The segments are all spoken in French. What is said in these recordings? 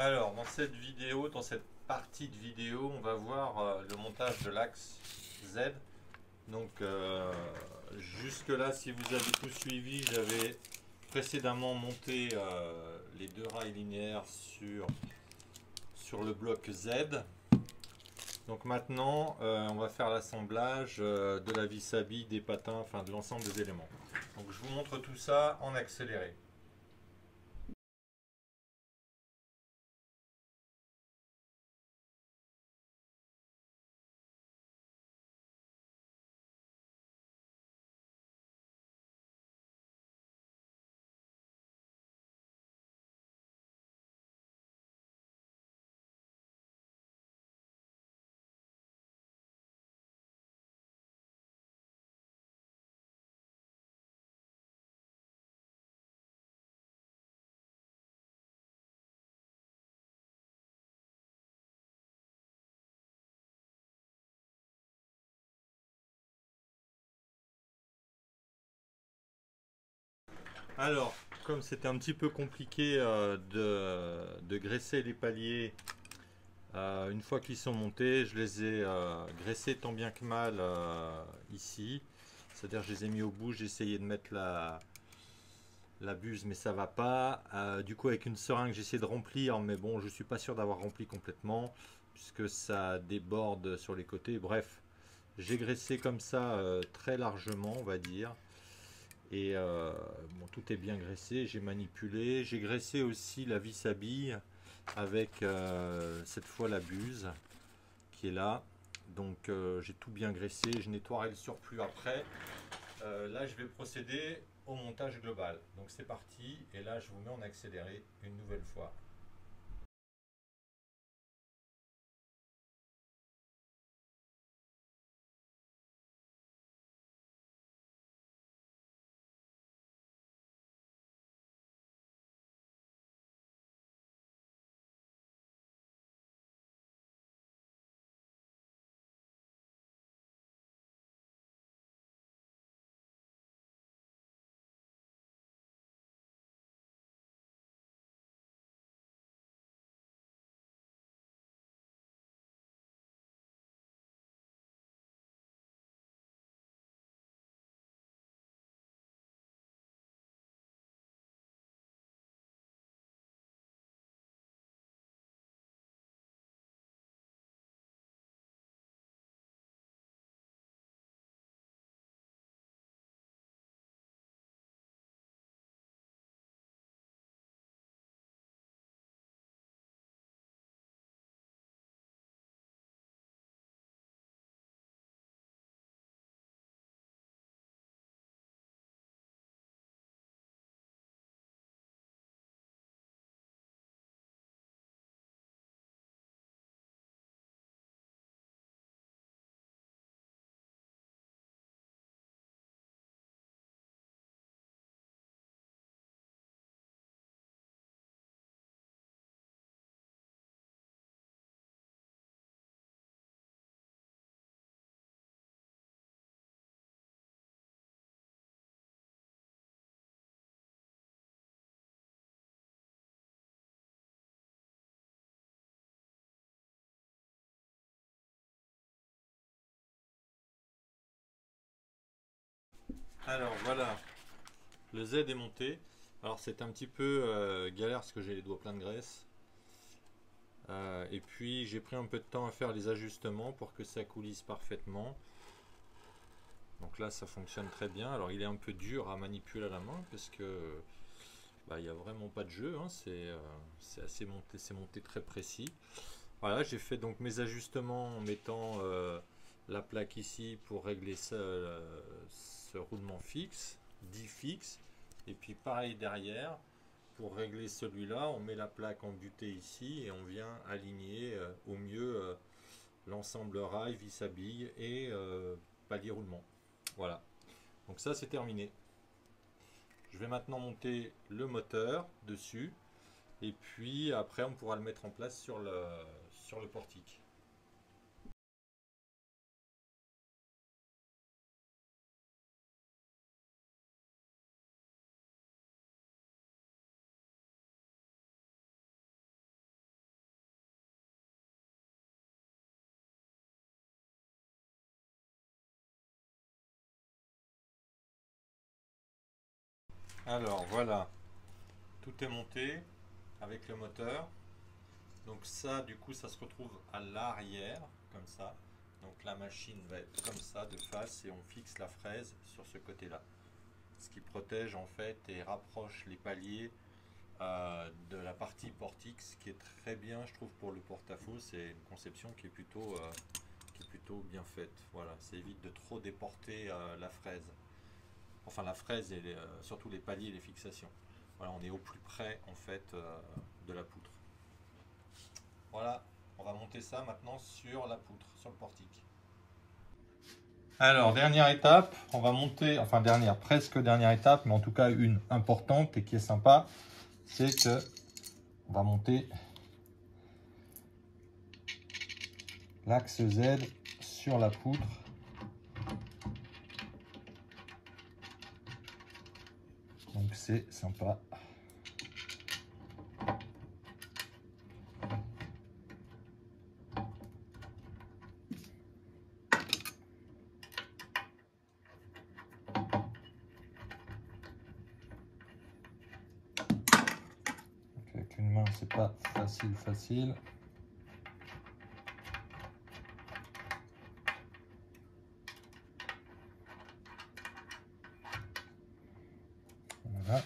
Alors, dans cette vidéo, dans cette partie de vidéo, on va voir le montage de l'axe Z. Donc, jusque-là, si vous avez tout suivi, j'avais précédemment monté les deux rails linéaires sur le bloc Z. Donc maintenant, on va faire l'assemblage de la vis à billes, des patins, enfin de l'ensemble des éléments. Donc je vous montre tout ça en accéléré. Alors, comme c'était un petit peu compliqué de graisser les paliers une fois qu'ils sont montés, je les ai graissés tant bien que mal ici. C'est-à-dire je les ai mis au bout, j'ai essayé de mettre la buse mais ça va pas. Du coup avec une seringue j'ai essayé de remplir mais bon je suis pas sûr d'avoir rempli complètement puisque ça déborde sur les côtés. Bref, j'ai graissé comme ça très largement on va dire. Et bon, tout est bien graissé, j'ai manipulé. J'ai graissé aussi la vis à billes avec cette fois la buse qui est là. Donc j'ai tout bien graissé, je nettoierai le surplus après. Là je vais procéder au montage global. Donc c'est parti et là je vous mets en accéléré une nouvelle fois. Alors voilà, le Z est monté. Alors c'est un petit peu galère parce que j'ai les doigts pleins de graisse. Et puis j'ai pris un peu de temps à faire les ajustements pour que ça coulisse parfaitement. Donc là ça fonctionne très bien. Alors il est un peu dur à manipuler à la main parce que bah, il n'y a vraiment pas de jeu. Hein. C'est assez monté, c'est monté très précis. Voilà, j'ai fait donc mes ajustements en mettant la plaque ici pour régler ça, ce roulement fixe, dit fixe. Et puis pareil derrière, pour régler celui-là, on met la plaque en butée ici et on vient aligner au mieux l'ensemble rail, vis à billes et palier roulement. Voilà, donc ça c'est terminé. Je vais maintenant monter le moteur dessus et puis après on pourra le mettre en place sur le portique. Alors voilà, tout est monté avec le moteur. Donc ça, du coup, ça se retrouve à l'arrière, comme ça. Donc la machine va être comme ça, de face, et on fixe la fraise sur ce côté-là. Ce qui protège en fait et rapproche les paliers de la partie portique, ce qui est très bien, je trouve, pour le porte-à-faux. C'est une conception qui est plutôt bien faite. Voilà, ça évite de trop déporter la fraise. Enfin la fraise et surtout les paliers et les fixations. Voilà, on est au plus près en fait de la poutre. Voilà, on va monter ça maintenant sur la poutre, sur le portique. Alors, dernière étape, on va monter, enfin dernière, presque dernière étape, mais en tout cas une importante et qui est sympa, c'est que on va monter l'axe Z sur la poutre. Donc c'est sympa. Avec une main, c'est pas facile. Voilà.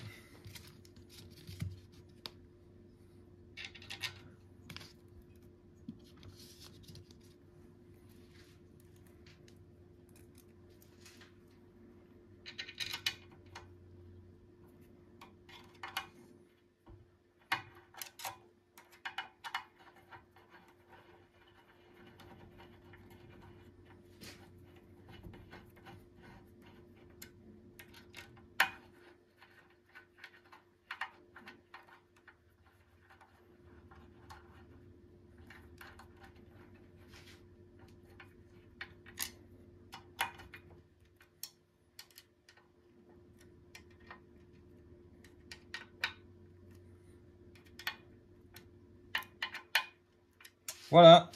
Voilà,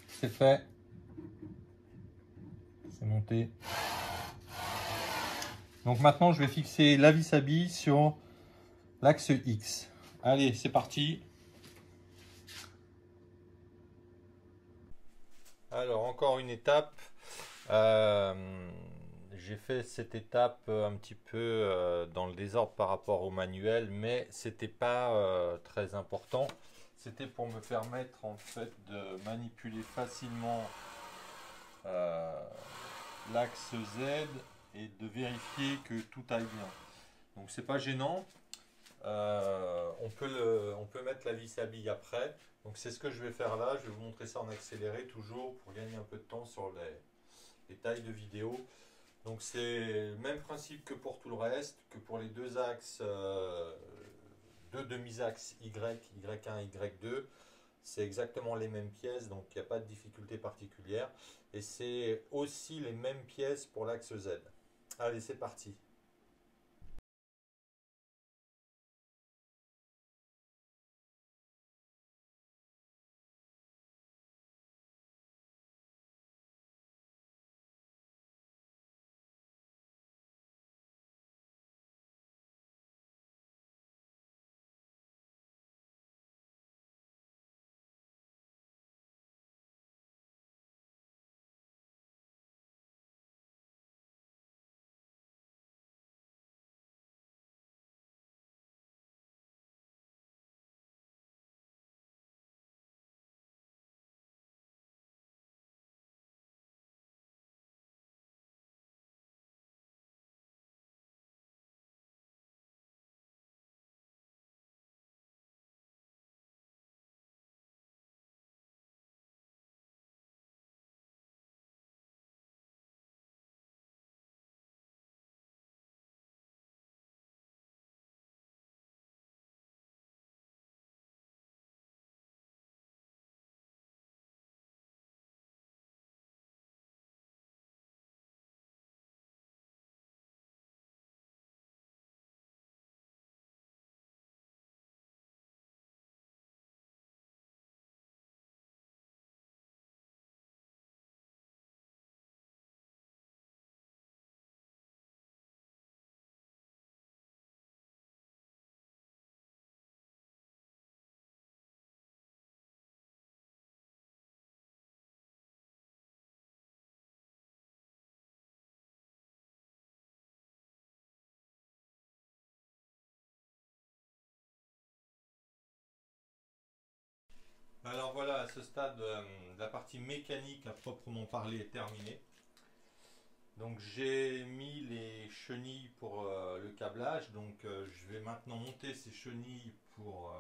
c'est fait. C'est monté. Donc maintenant, je vais fixer la vis à billes sur l'axe X. Allez, c'est parti. Alors, encore une étape. J'ai fait cette étape un petit peu dans le désordre par rapport au manuel, mais c'était pas très important. C'était pour me permettre en fait de manipuler facilement euh, l'axe Z et de vérifier que tout aille bien. Donc c'est pas gênant. On peut mettre la vis à billes après. Donc c'est ce que je vais faire là. Je vais vous montrer ça en accéléré toujours pour gagner un peu de temps sur les tailles de vidéo. Donc c'est le même principe que pour tout le reste, que pour les deux axes, deux demi-axes Y, Y1, Y2. C'est exactement les mêmes pièces, donc il n'y a pas de difficulté particulière. Et c'est aussi les mêmes pièces pour l'axe Z. Allez, c'est parti. Alors voilà, à ce stade, la partie mécanique à proprement parler est terminée. Donc j'ai mis les chenilles pour le câblage. Donc je vais maintenant monter ces chenilles pour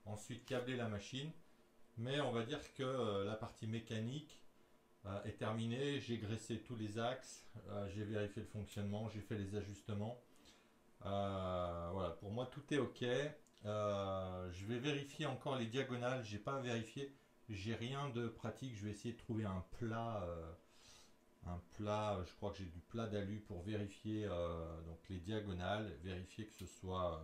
ensuite câbler la machine. Mais on va dire que la partie mécanique est terminée. J'ai graissé tous les axes, j'ai vérifié le fonctionnement, j'ai fait les ajustements. Voilà, pour moi tout est ok. Je vais vérifier encore les diagonales. J'ai pas vérifié. J'ai rien de pratique. Je vais essayer de trouver un plat. Je crois que j'ai du plat d'alu pour vérifier donc les diagonales, vérifier que ce soit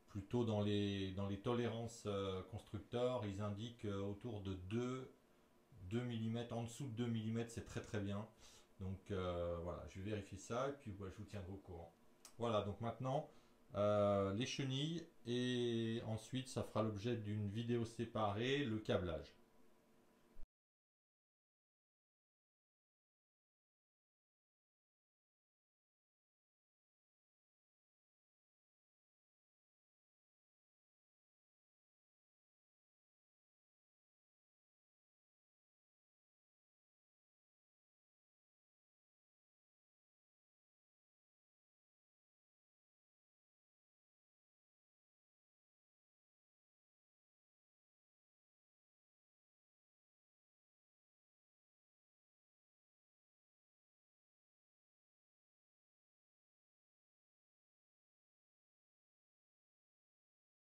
plutôt dans les tolérances constructeurs. Ils indiquent autour de 2 mm, en dessous de 2 mm, c'est très très bien. Donc voilà, je vais vérifier ça et puis je vous tiendrai au courant. Voilà, donc maintenant les chenilles et ensuite ça fera l'objet d'une vidéo séparée, le câblage.